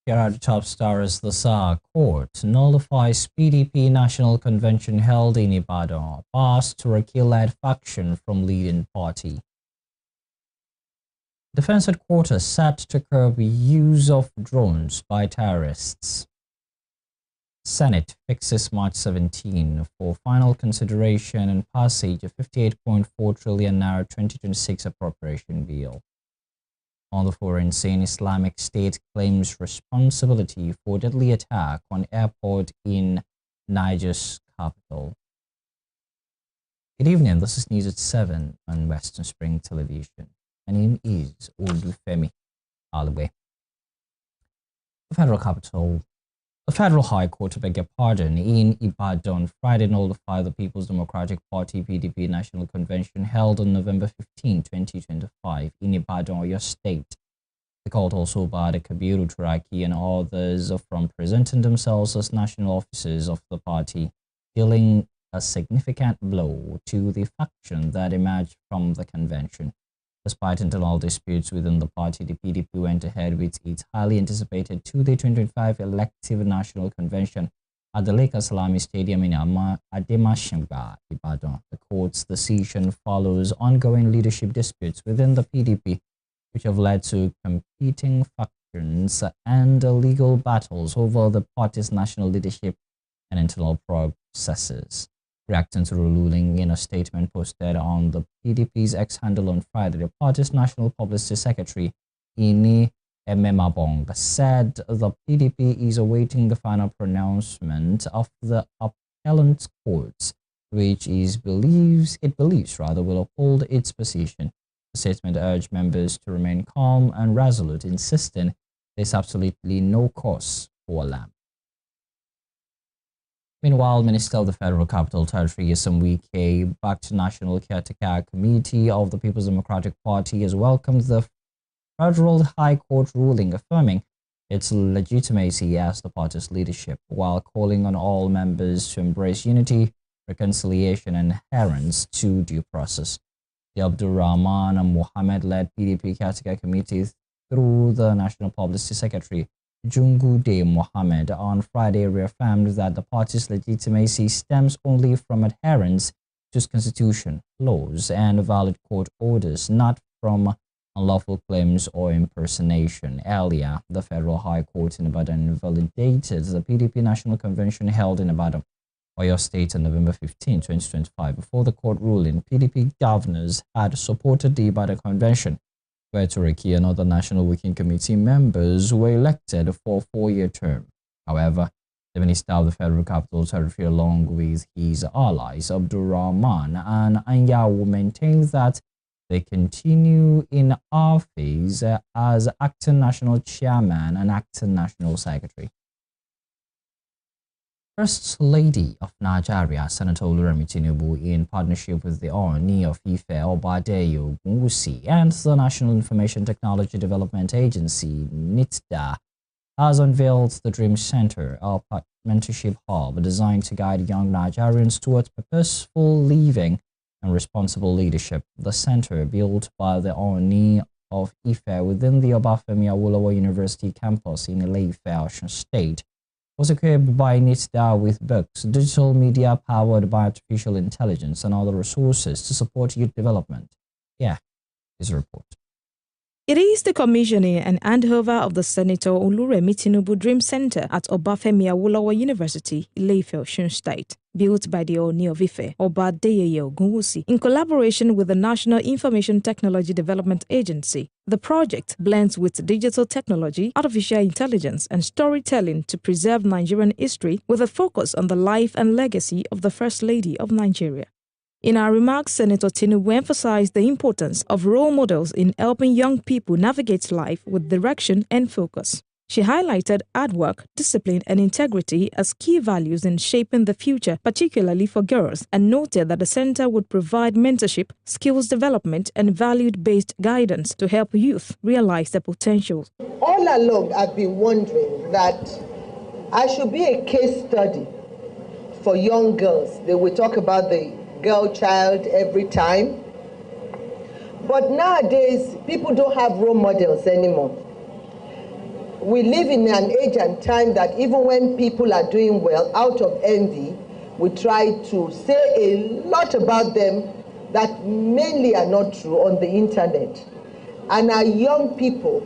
Here are the top stories. The SAR Court nullifies PDP National Convention held in Ibadan. Bars to Turkey-led faction from leading party. Defense headquarters set to curb use of drones by terrorists. Senate fixes March 17 for final consideration and passage of 58.4 trillion naira 2026 appropriation bill. On the foreign scene, Islamic State claims responsibility for deadly attack on airport in Niger's capital. Good evening, this is News at 7 on Western Spring Television. My name is Olufemi Alwe. The Federal High Court, beg your pardon, in Ibadan Friday nullified the People's Democratic Party PDP National Convention held on November 15, 2025 in Ibadan, Oyo State. The court also barred Kabiru Turaki and others from presenting themselves as national officers of the party, dealing a significant blow to the faction that emerged from the convention. Despite internal disputes within the party, the PDP went ahead with its highly anticipated 2025 elective national convention at the Lake Salami Stadium in Ademashingba, Ibadan. The court's decision follows ongoing leadership disputes within the PDP, which have led to competing factions and legal battles over the party's national leadership and internal processes. Reacting to the ruling in a statement posted on the PDP's X-handle on Friday, the party's National Publicity Secretary, Ini Ememabong, said the PDP is awaiting the final pronouncement of the appellant courts, which it believes will uphold its position. The statement urged members to remain calm and resolute, insisting there's absolutely no cause for alarm. Meanwhile, Minister of the Federal Capital Territory, Wike, backed National Caretaker Committee of the People's Democratic Party, has welcomed the Federal High Court ruling affirming its legitimacy as the party's leadership, while calling on all members to embrace unity, reconciliation, and adherence to due process. The Abdurrahman Mohammed-led PDP Caretaker Committee, through the National Publicity Secretary, Jungude Mohammed, on Friday reaffirmed that the party's legitimacy stems only from adherence to its constitution, laws, and valid court orders, not from unlawful claims or impersonation. Earlier, the Federal High Court in Ibadan invalidated the PDP National Convention held in Ibadan, Oyo State, on November 15, 2025. Before the court ruling, PDP governors had supported the Ibadan Convention, where Turkey and other National Working Committee members were elected for a 4-year term. However, the Minister of the Federal Capital Territory, along with his allies, Abdurrahman and Anyawu, maintained that they continue in office as acting national chairman and acting national secretary. First Lady of Nigeria, Senator Oluremi Tinubu, in partnership with the Ooni of Ife, Obadeyo Ogunwusi, and the National Information Technology Development Agency, NITDA, has unveiled the Dream Center, a mentorship hub designed to guide young Nigerians towards purposeful living and responsible leadership. The center, built by the Ooni of Ife within the Obafemi Awolowo University campus in Ile-Ife, Osun State, was equipped by NITDA with books, digital media powered by artificial intelligence, and other resources to support youth development. Here is a report. It is the commissioning and handover of the Senator Oluremi Tinubu Dream Center at Obafemi Awolowo University, Ile-Ife, Osun State, built by the Ooni of Ife, Obadeyo Ogunwusi, in collaboration with the National Information Technology Development Agency. The project blends with digital technology, artificial intelligence, and storytelling to preserve Nigerian history with a focus on the life and legacy of the First Lady of Nigeria. In her remarks, Senator Tinubu emphasized the importance of role models in helping young people navigate life with direction and focus. She highlighted hard work, discipline, and integrity as key values in shaping the future, particularly for girls, and noted that the center would provide mentorship, skills development, and value-based guidance to help youth realize their potential. All along, I've been wondering that I should be a case study for young girls. They will talk about the girl child every time. But nowadays, people don't have role models anymore. we live in an age and time that even when people are doing well, out of envy, we try to say a lot about them that mainly are not true on the internet. And our young people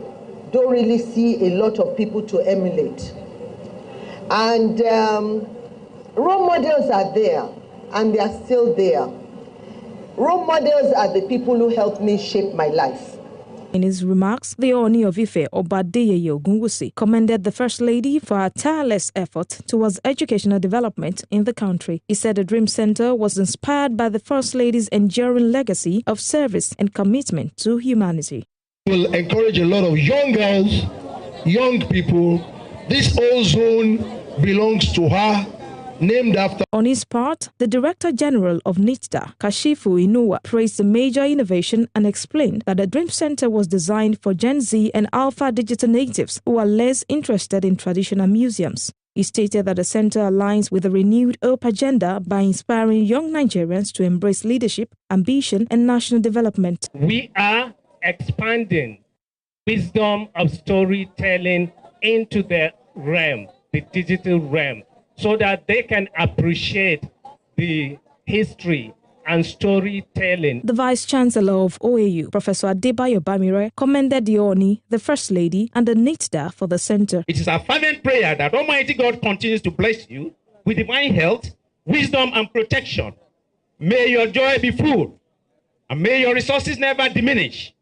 don't really see a lot of people to emulate. And role models are there, and they are still there. Role models are the people who helped me shape my life. In his remarks, the Ooni of Ife, Oba Adeyeye Ogunwusi, commended the First Lady for her tireless effort towards educational development in the country. He said the Dream Center was inspired by the First Lady's enduring legacy of service and commitment to humanity. Will encourage a lot of young girls, young people. This whole zone belongs to her. Named after. On his part, the Director General of NITDA, Kashifu Inuwa, praised the major innovation and explained that the Dream Center was designed for Gen Z and Alpha digital natives who are less interested in traditional museums. He stated that the center aligns with the renewed Hope agenda by inspiring young Nigerians to embrace leadership, ambition, and national development. We are expanding wisdom of storytelling into the realm, the digital realm, so that they can appreciate the history and storytelling. The Vice Chancellor of OAU, Professor Adebayo Bamire, commended the Ooni, the First Lady, and the NITDA for the center. It is our fervent prayer that Almighty God continues to bless you with divine health, wisdom, and protection. May your joy be full, and may your resources never diminish.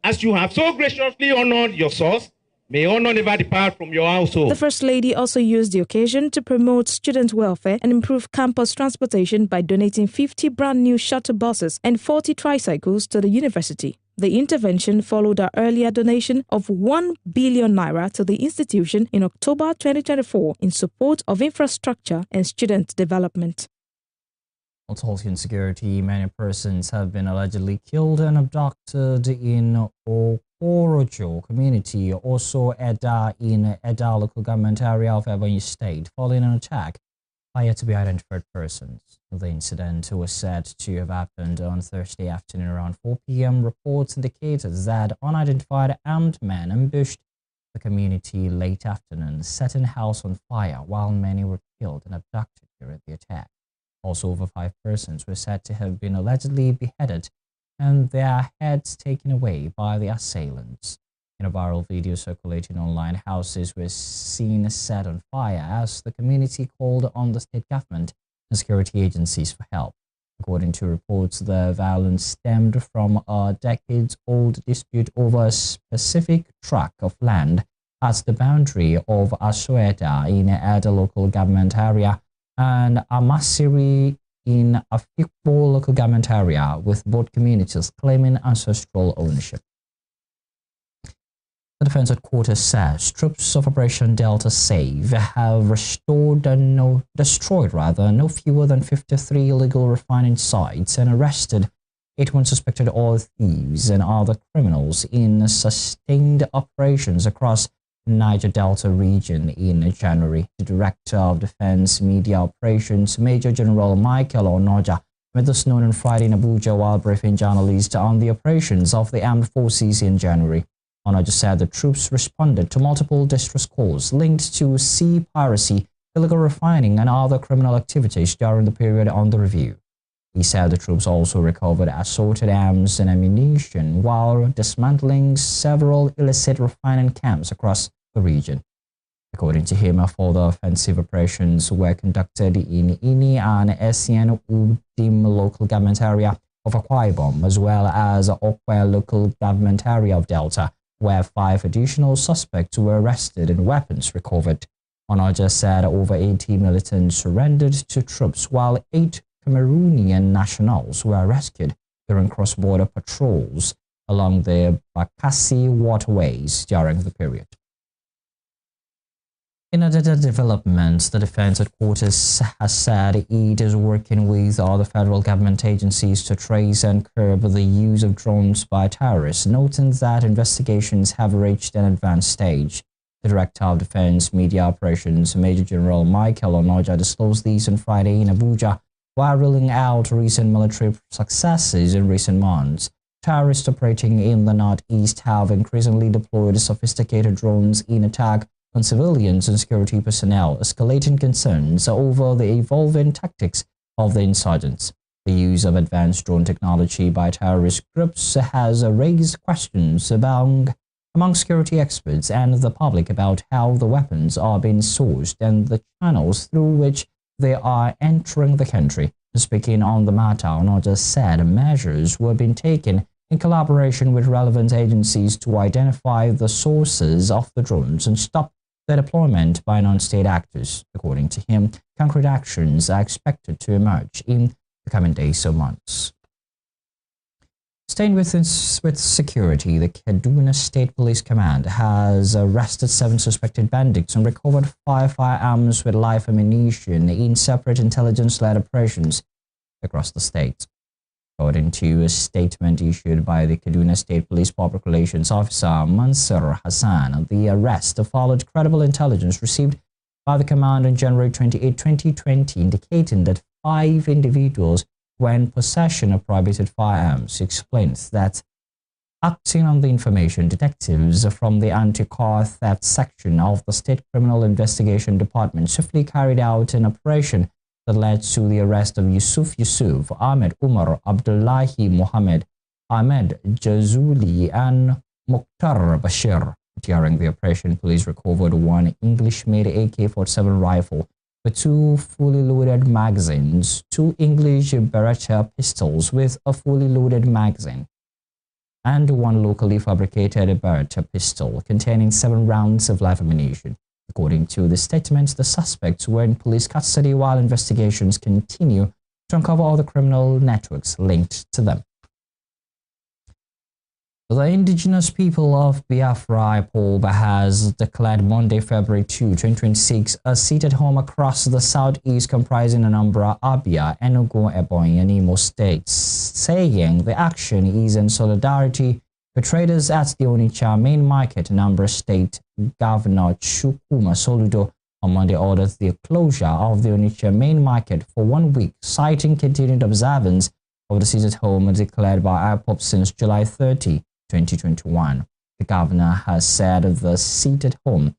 As you have so graciously honored your source, may honor never depart from your household. The First Lady also used the occasion to promote student welfare and improve campus transportation by donating 50 brand new shuttle buses and 40 tricycles to the university. The intervention followed our earlier donation of 1 billion naira to the institution in October 2024 in support of infrastructure and student development. Authority and security, many persons have been allegedly killed and abducted in Okorojo community, also Eda in Eda local government area of Ebonyi State, following an attack by yet to be identified persons. The incident was said to have happened on Thursday afternoon around 4 p.m. Reports indicated that unidentified armed men ambushed the community late afternoon, setting house on fire while many were killed and abducted during the attack. Also, over 5 persons were said to have been allegedly beheaded and their heads taken away by the assailants. In a viral video circulating online, houses were seen set on fire as the community called on the state government and security agencies for help. According to reports, the violence stemmed from a decades-old dispute over a specific tract of land at the boundary of Asoeta in Eda local government area and Amasiri in Afikpo local government area, with both communities claiming ancestral ownership. The Defense Headquarters says troops of Operation Delta Save have destroyed no fewer than 53 illegal refining sites and arrested 81 suspected oil thieves and other criminals in sustained operations across Niger Delta region in January. The Director of Defense Media Operations, Major General Michael Onoja, made this known on Friday in Abuja while briefing journalists on the operations of the armed forces in January. Onoja said the troops responded to multiple distress calls linked to sea piracy, illegal refining, and other criminal activities during the period under review. He said the troops also recovered assorted arms and ammunition while dismantling several illicit refining camps across the region. According to him, further offensive operations were conducted in Ini and Essien Udim local government area of Akwa Ibom, as well as Okwe local government area of Delta, where 5 additional suspects were arrested and weapons recovered. Onoja said over 80 militants surrendered to troops, while 8 Cameroonian nationals were rescued during cross-border patrols along the Bakassi waterways during the period. In other developments, the Defense Headquarters has said it is working with other federal government agencies to trace and curb the use of drones by terrorists, noting that investigations have reached an advanced stage. The Director of Defense Media Operations, Major General Michael Onoja, disclosed these on Friday in Abuja while ruling out recent military successes in recent months terrorists operating in the northeast have increasingly deployed sophisticated drones in attack on civilians and security personnel, escalating concerns over the evolving tactics of the insurgents. The use of advanced drone technology by terrorist groups has raised questions among security experts and the public about how the weapons are being sourced and the channels through which they are entering the country. Speaking on the matter, Onoja said measures were being taken in collaboration with relevant agencies to identify the sources of the drones and stop their deployment by non-state actors. According to him, concrete actions are expected to emerge in the coming days or months. Staying with security, the Kaduna State Police Command has arrested 7 suspected bandits and recovered 5 firearms with live ammunition in separate intelligence-led operations across the state. According to a statement issued by the Kaduna State Police Public Relations Officer Mansur Hassan, the arrest followed credible intelligence received by the command on January 28, 2020, indicating that 5 individuals were in possession of prohibited firearms. He explains that acting on the information, detectives from the anti-car theft section of the State Criminal Investigation Department swiftly carried out an operation that led to the arrest of Yusuf, Ahmed Umar, Abdullahi Mohammed, Ahmed Jazuli, and Mukhtar Bashir. During the operation, police recovered 1 English-made AK-47 rifle with 2 fully loaded magazines, 2 English Beretta pistols with a fully loaded magazine, and 1 locally fabricated Beretta pistol containing 7 rounds of live ammunition. According to the statement, the suspects were in police custody while investigations continue to uncover all the criminal networks linked to them. The indigenous people of Biafra IPOB has declared Monday, February 2, 2026, a seat at home across the southeast comprising Anambra, Abia, Enugu, Ebonyi, and Imo states, saying the action is in solidarity with traders at the Onitsha main market. Anambra State Governor Chukwuma Soludo on Monday ordered the closure of the Onitsha main market for 1 week, citing continued observance of the seat at home declared by IPOB since July 30. 2021. The governor has said the seat at home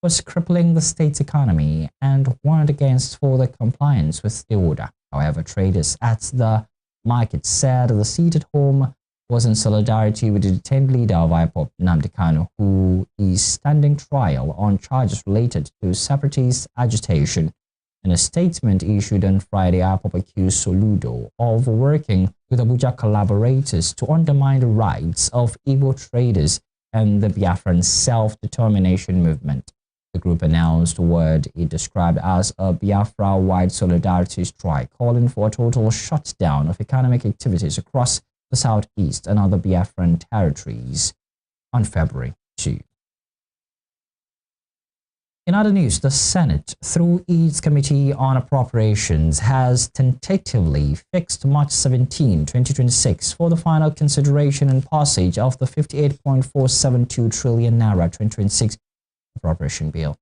was crippling the state's economy and warned against further compliance with the order. However, traders at the market said the seat at home was in solidarity with the detained leader of IPOB, Nnamdi Kanu, who is standing trial on charges related to separatist agitation. In a statement issued on Friday, IPOB accused Soludo of working with Abuja collaborators to undermine the rights of Igbo traders and the Biafran self-determination movement. The group announced what it described as a Biafra-wide solidarity strike, calling for a total shutdown of economic activities across the southeast and other Biafran territories on February 2. In other news, the Senate, through its Committee on Appropriations, has tentatively fixed March 17, 2026 for the final consideration and passage of the 58.472 trillion naira 2026 appropriation bill.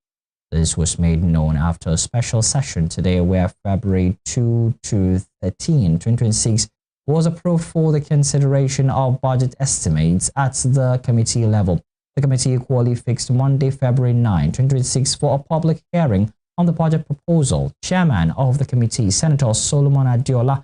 This was made known after a special session today where February 2 to 13, 2026 was approved for the consideration of budget estimates at the committee level. The committee equally fixed Monday, February 9, 2026 for a public hearing on the budget proposal. Chairman of the committee, Senator Solomon Adiola,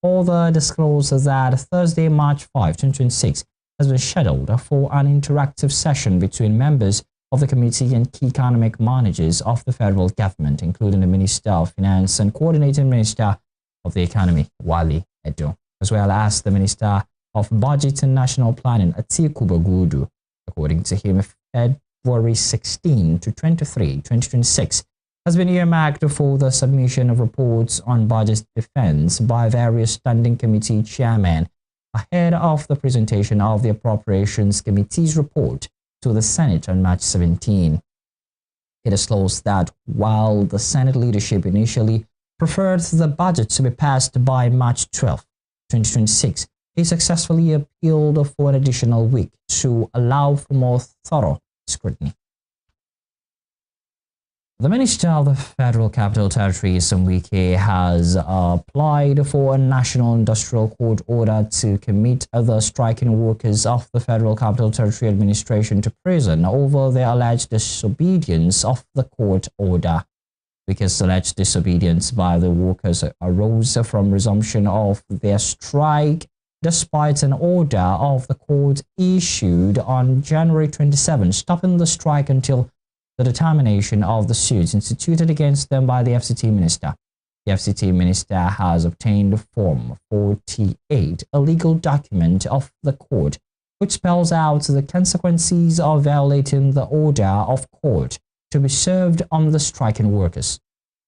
further disclosed that Thursday, March 5, 2026 has been scheduled for an interactive session between members of the committee and key economic managers of the federal government, including the Minister of Finance and Coordinating Minister of the Economy, Wali Edo, as well as the Minister of Budget and National Planning, Atiku Bagudu. According to him, February 16 to 23, 2026 has been earmarked for the submission of reports on budget defense by various standing committee chairmen ahead of the presentation of the Appropriations Committee's report to the Senate on March 17. It disclosed that while the Senate leadership initially preferred the budget to be passed by March 12, 2026, he successfully appealed for an additional week to allow for more thorough scrutiny. The Minister of the Federal Capital Territory, Wike, has applied for a National Industrial Court order to commit the striking workers of the Federal Capital Territory Administration to prison over their alleged disobedience of the court order. Wike's alleged disobedience by the workers arose from resumption of their strike despite an order of the court issued on January 27, stopping the strike until the determination of the suits instituted against them by the FCT minister. The FCT minister has obtained Form 48, a legal document of the court, which spells out the consequences of violating the order of court to be served on the striking workers.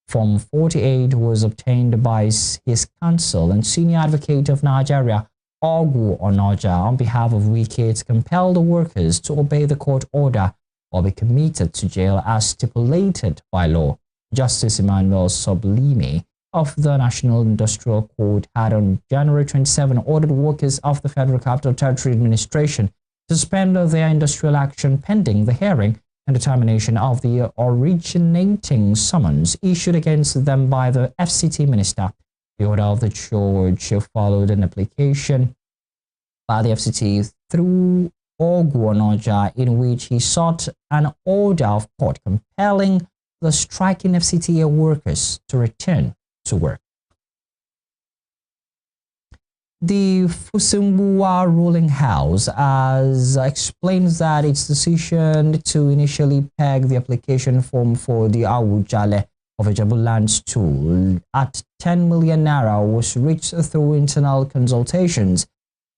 Form 48 was obtained by his counsel and senior advocate of Nigeria, Ogu Onoja, on behalf of Wike to compel the workers to obey the court order or be committed to jail as stipulated by law. Justice Emmanuel Sublime of the National Industrial Court had on January 27 ordered workers of the Federal Capital Territory Administration to suspend their industrial action pending the hearing and determination of the originating summons issued against them by the FCT minister. The order of the judge followed an application by the FCT through Oguonoja, in which he sought an order of court compelling the striking FCTA workers to return to work. The Fusimbua ruling house has explained that its decision to initially peg the application form for the Awujale of Ijebu Lands tool at 10 million naira was reached through internal consultations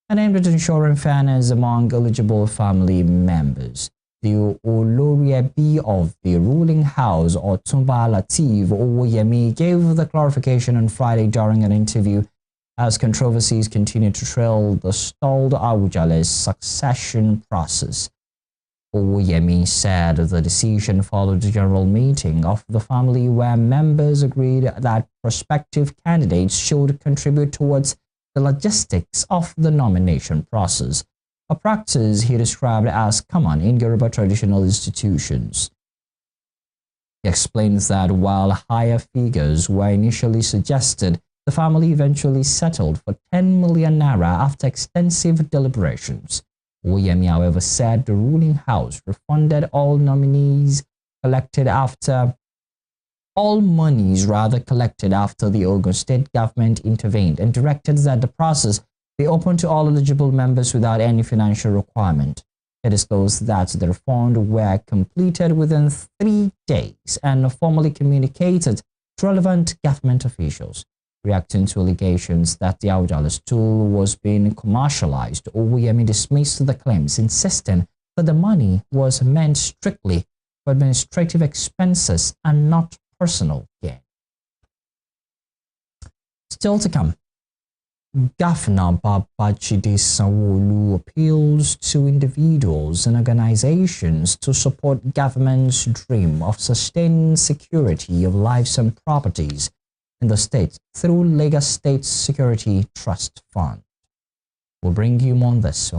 and aimed at ensuring fairness among eligible family members. The Oloriebi of the ruling house, Otumba Lateef Owoyemi, gave the clarification on Friday during an interview as controversies continue to trail the stalled Awujale's succession process. Owoyemi said the decision followed a general meeting of the family where members agreed that prospective candidates should contribute towards the logistics of the nomination process, a practice he described as common in Yoruba traditional institutions. He explains that while higher figures were initially suggested, the family eventually settled for 10 million naira after extensive deliberations. Oyemi, however, said the ruling house refunded all monies collected after the Ogun State government intervened and directed that the process be open to all eligible members without any financial requirement. It disclosed that the refund were completed within 3 days and formally communicated to relevant government officials. Reacting to allegations that the Awujale's tool was being commercialized, Owoyemi dismissed the claims, insisting that the money was meant strictly for administrative expenses and not personal gain. Still to come, Governor Babajide Sanwo-Olu appeals to individuals and organizations to support government's dream of sustaining security of lives and properties in the state through Lagos State Security Trust Fund. We'll bring you more on this